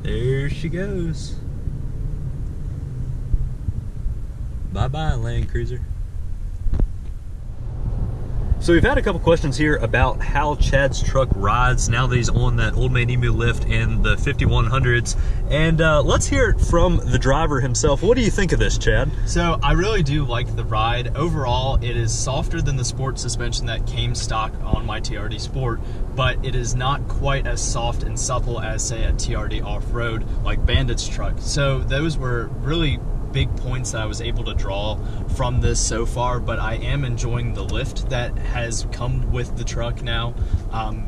There she goes. Bye-bye, Land Cruiser. So we've had a couple questions here about how Chad's truck rides now that he's on that Old Man Emu lift and the 5100s. And let's hear it from the driver himself. What do you think of this, Chad? So I really do like the ride. Overall, it is softer than the sport suspension that came stock on my TRD Sport, but it is not quite as soft and supple as, say, a TRD off-road like Bandit's truck. So those were really big points that I was able to draw from this so far, but I am enjoying the lift that has come with the truck now.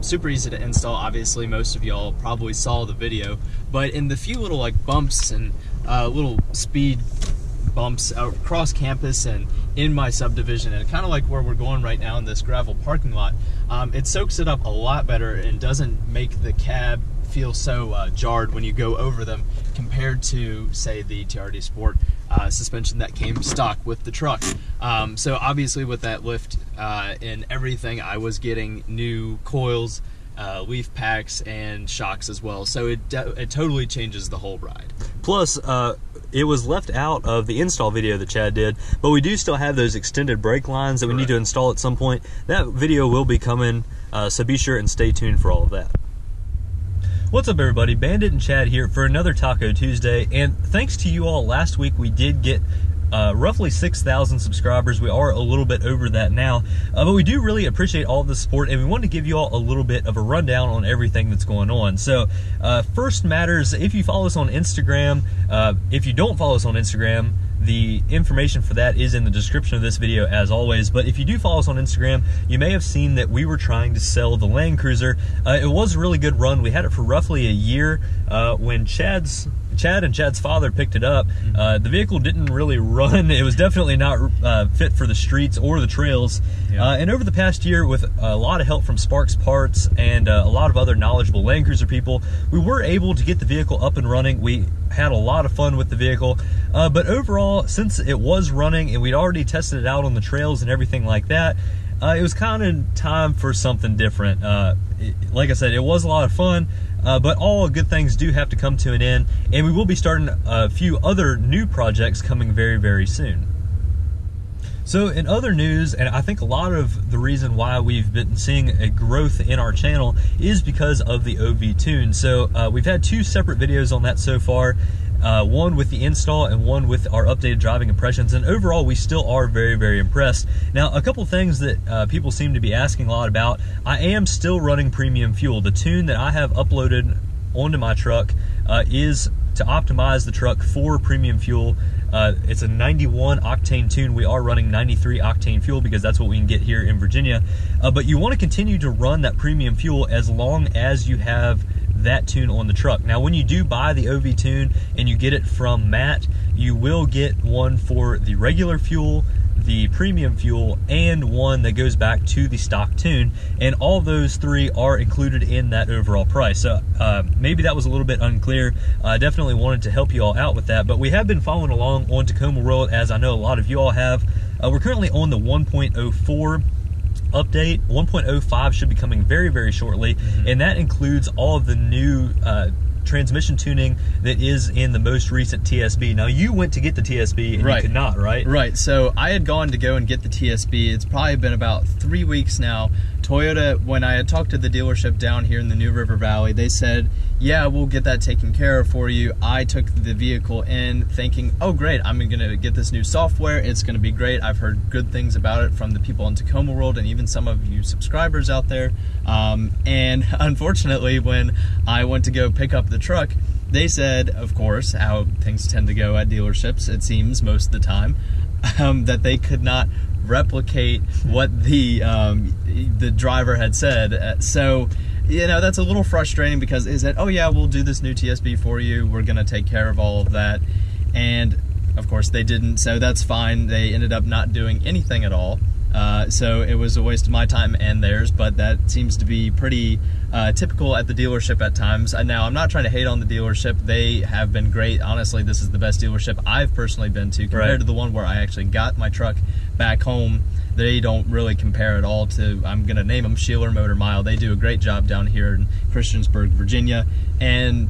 Super easy to install. Obviously, most of y'all probably saw the video, but in the few little like bumps and little speed bumps across campus and in my subdivision, and kind of like where we're going right now in this gravel parking lot, it soaks it up a lot better and doesn't make the cab feel so jarred when you go over them compared to, say, the TRD Sport suspension that came stock with the truck. So obviously with that lift and everything, I was getting new coils, leaf packs, and shocks as well. So it totally changes the whole ride. Plus, it was left out of the install video that Chad did, but we do still have those extended brake lines that we need to install at some point. That video will be coming, so be sure and stay tuned for all of that. What's up, everybody? Bandit and Chad here for another Taco Tuesday, and thanks to you all, last week we did get roughly 6,000 subscribers. We are a little bit over that now, but we do really appreciate all the support, and we want to give you all a little bit of a rundown on everything that's going on. So first matters, if you follow us on Instagram, if you don't follow us on Instagram, the information for that is in the description of this video as always. But if you do follow us on Instagram, you may have seen that we were trying to sell the Land Cruiser. It was a really good run. We had it for roughly a year. When Chad and Chad's father picked it up, the vehicle didn't really run. It was definitely not fit for the streets or the trails. Yeah. And over the past year, with a lot of help from Sparks Parts and a lot of other knowledgeable Land Cruiser people, we were able to get the vehicle up and running. We had a lot of fun with the vehicle, but overall, since it was running and we'd already tested it out on the trails and everything like that, it was kind of time for something different. Like I said, it was a lot of fun, but all good things do have to come to an end, and we will be starting a few other new projects coming very, very soon. So in other news, and I think a lot of the reason why we've been seeing a growth in our channel is because of the Obie tune. So we've had two separate videos on that so far. One with the install and one with our updated driving impressions, and overall we still are very, very impressed. Now, a couple things that people seem to be asking a lot about: I am still running premium fuel. The tune that I have uploaded onto my truck is to optimize the truck for premium fuel. It's a 91 octane tune. We are running 93 octane fuel because that's what we can get here in Virginia. But you want to continue to run that premium fuel as long as you have that tune on the truck. Now, when you do buy the Obie tune and you get it from Matt, you will get one for the regular fuel, the premium fuel, and one that goes back to the stock tune, and all those three are included in that overall price. So maybe that was a little bit unclear. I definitely wanted to help you all out with that, but we have been following along on Tacoma World, as I know a lot of you all have. We're currently on the 1.04 update. 1.05 should be coming very, very shortly, and that includes all of the new transmission tuning that is in the most recent TSB. Now, you went to get the TSB and you could not, right? Right. So I had gone to go and get the TSB. It's probably been about 3 weeks now. Toyota, when I had talked to the dealership down here in the New River Valley, they said, yeah, we'll get that taken care of for you. I took the vehicle in thinking, oh great, I'm gonna get this new software, it's gonna be great. I've heard good things about it from the people in Tacoma World and even some of you subscribers out there. And unfortunately, when I went to go pick up the truck, they said, of course, how things tend to go at dealerships, it seems most of the time, that they could not replicate what the driver had said. So, you know, that's a little frustrating because they said, oh yeah, we'll do this new TSB for you, we're gonna take care of all of that, and of course they didn't, so that's fine. They ended up not doing anything at all. So it was a waste of my time and theirs, but that seems to be pretty typical at the dealership at times. Now, I'm not trying to hate on the dealership. They have been great. Honestly, this is the best dealership I've personally been to compared to the one where I actually got my truck back home. They don't really compare at all to, I'm going to name them, Sheeler Motor Mile. They do a great job down here in Christiansburg, Virginia. And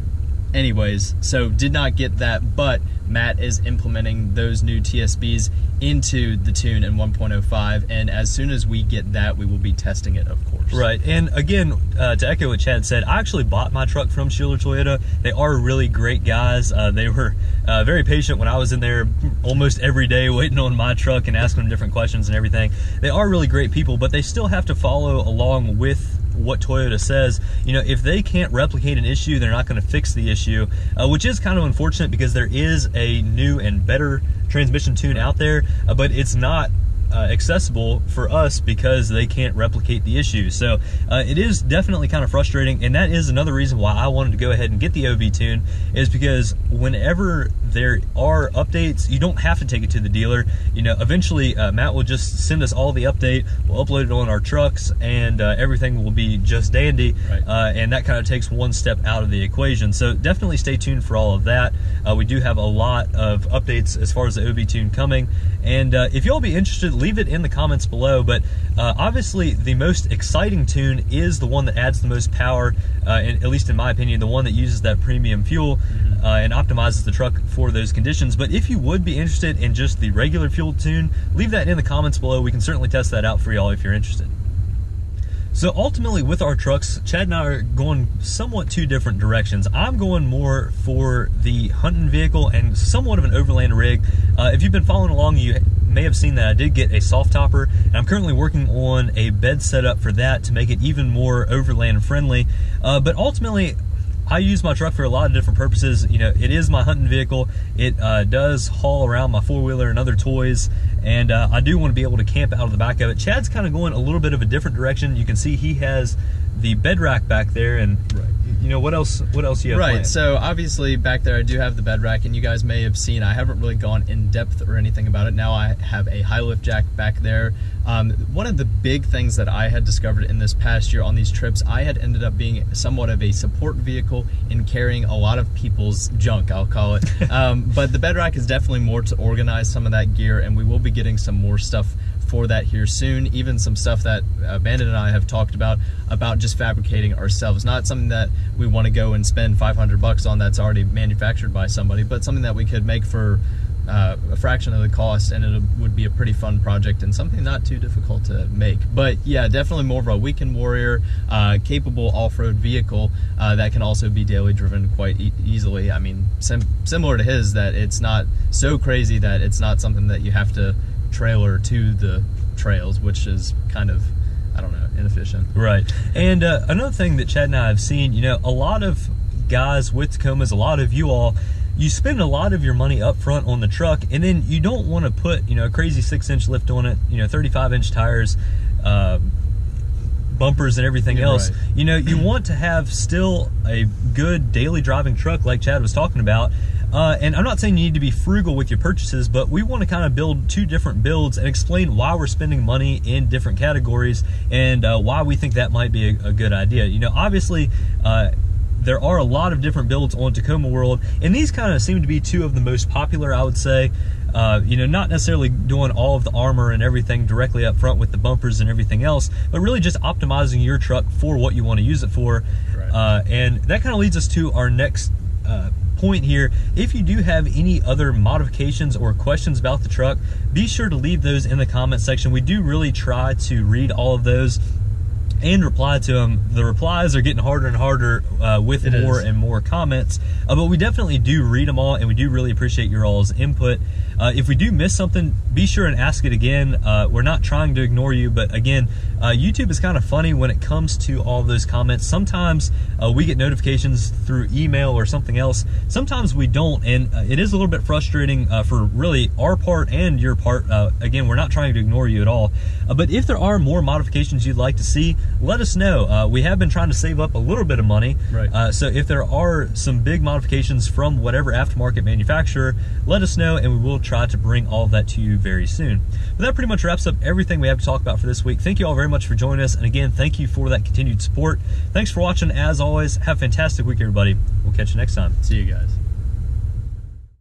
anyways, so did not get that, but Matt is implementing those new TSBs into the tune in 1.05, and as soon as we get that, we will be testing it, of course. Right, and again, to echo what Chad said, I actually bought my truck from Schiller Toyota. They are really great guys. They were very patient when I was in there almost every day waiting on my truck and asking them different questions and everything. They are really great people, but they still have to follow along with what Toyota says. You know, if they can't replicate an issue, they're not going to fix the issue, which is kind of unfortunate because there is a new and better transmission tune out there, but it's not accessible for us because they can't replicate the issue. So it is definitely kind of frustrating, and that is another reason why I wanted to go ahead and get the Obie tune, is because whenever there are updates, you don't have to take it to the dealer. You know, eventually Matt will just send us all the update, we'll upload it on our trucks, and everything will be just dandy. Right. And that kind of takes one step out of the equation. So definitely stay tuned for all of that. We do have a lot of updates as far as the Obie tune coming, and if you'll be interested, leave it in the comments below. But obviously the most exciting tune is the one that adds the most power, at least in my opinion, the one that uses that premium fuel and optimizes the truck for those conditions. But if you would be interested in just the regular fuel tune, leave that in the comments below. We can certainly test that out for y'all if you're interested. So ultimately with our trucks, Chad and I are going somewhat two different directions. I'm going more for the hunting vehicle and somewhat of an overland rig. If you've been following along, you may have seen that I did get a soft topper, and I'm currently working on a bed setup for that to make it even more overland friendly. But ultimately, I use my truck for a lot of different purposes. You know, it is my hunting vehicle. It does haul around my four-wheeler and other toys, and I do want to be able to camp out of the back of it. Chad's kind of going a little bit of a different direction. You can see he has the bed rack back there, and you know, what else you have planned? So obviously back there I do have the bed rack, and you guys may have seen I haven't really gone in depth or anything about it. Now I have a high lift jack back there. One of the big things that I had discovered in this past year on these trips, I had ended up being somewhat of a support vehicle in carrying a lot of people's junk, I'll call it. But the bed rack is definitely more to organize some of that gear, and we will be getting some more stuff for that here soon. Even some stuff that Bandit and I have talked about just fabricating ourselves. Not something that we want to go and spend 500 bucks on that's already manufactured by somebody, but something that we could make for a fraction of the cost, and it would be a pretty fun project and something not too difficult to make. But yeah, definitely more of a weekend warrior, capable off-road vehicle that can also be daily driven quite easily. I mean, similar to his, that it's not so crazy that it's not something that you have to trailer to the trails, which is kind of, I don't know, inefficient. Right. And another thing that Chad and I have seen, you know, a lot of guys with Tacomas, a lot of you all, you spend a lot of your money up front on the truck, and then you don't want to put, you know, a crazy 6-inch lift on it, you know, 35-inch tires, bumpers and everything else. Right. You know, you want to have still a good daily driving truck like Chad was talking about. And I'm not saying you need to be frugal with your purchases, but we want to kind of build two different builds and explain why we're spending money in different categories, and why we think that might be a good idea. You know, obviously, there are a lot of different builds on Tacoma World, and these kind of seem to be two of the most popular, I would say. You know, not necessarily doing all of the armor and everything directly up front with the bumpers and everything else, but really just optimizing your truck for what you want to use it for. Right. And that kind of leads us to our next point here. If you do have any other modifications or questions about the truck, be sure to leave those in the comment section. We do really try to read all of those and reply to them. The replies are getting harder and harder with more and more comments, but we definitely do read them all, and we do really appreciate your all's input. If we do miss something, be sure and ask it again. We're not trying to ignore you, but again, YouTube is kind of funny when it comes to all those comments. Sometimes we get notifications through email or something else. Sometimes we don't, and it is a little bit frustrating for really our part and your part. Again, we're not trying to ignore you at all, but if there are more modifications you'd like to see, let us know. We have been trying to save up a little bit of money, right. So if there are some big modifications from whatever aftermarket manufacturer, let us know, and we will try to bring all of that to you very soon. But that pretty much wraps up everything we have to talk about for this week. Thank you all very much for joining us, and again, thank you for that continued support. Thanks for watching. As always, have a fantastic week, everybody. We'll catch you next time. See you guys.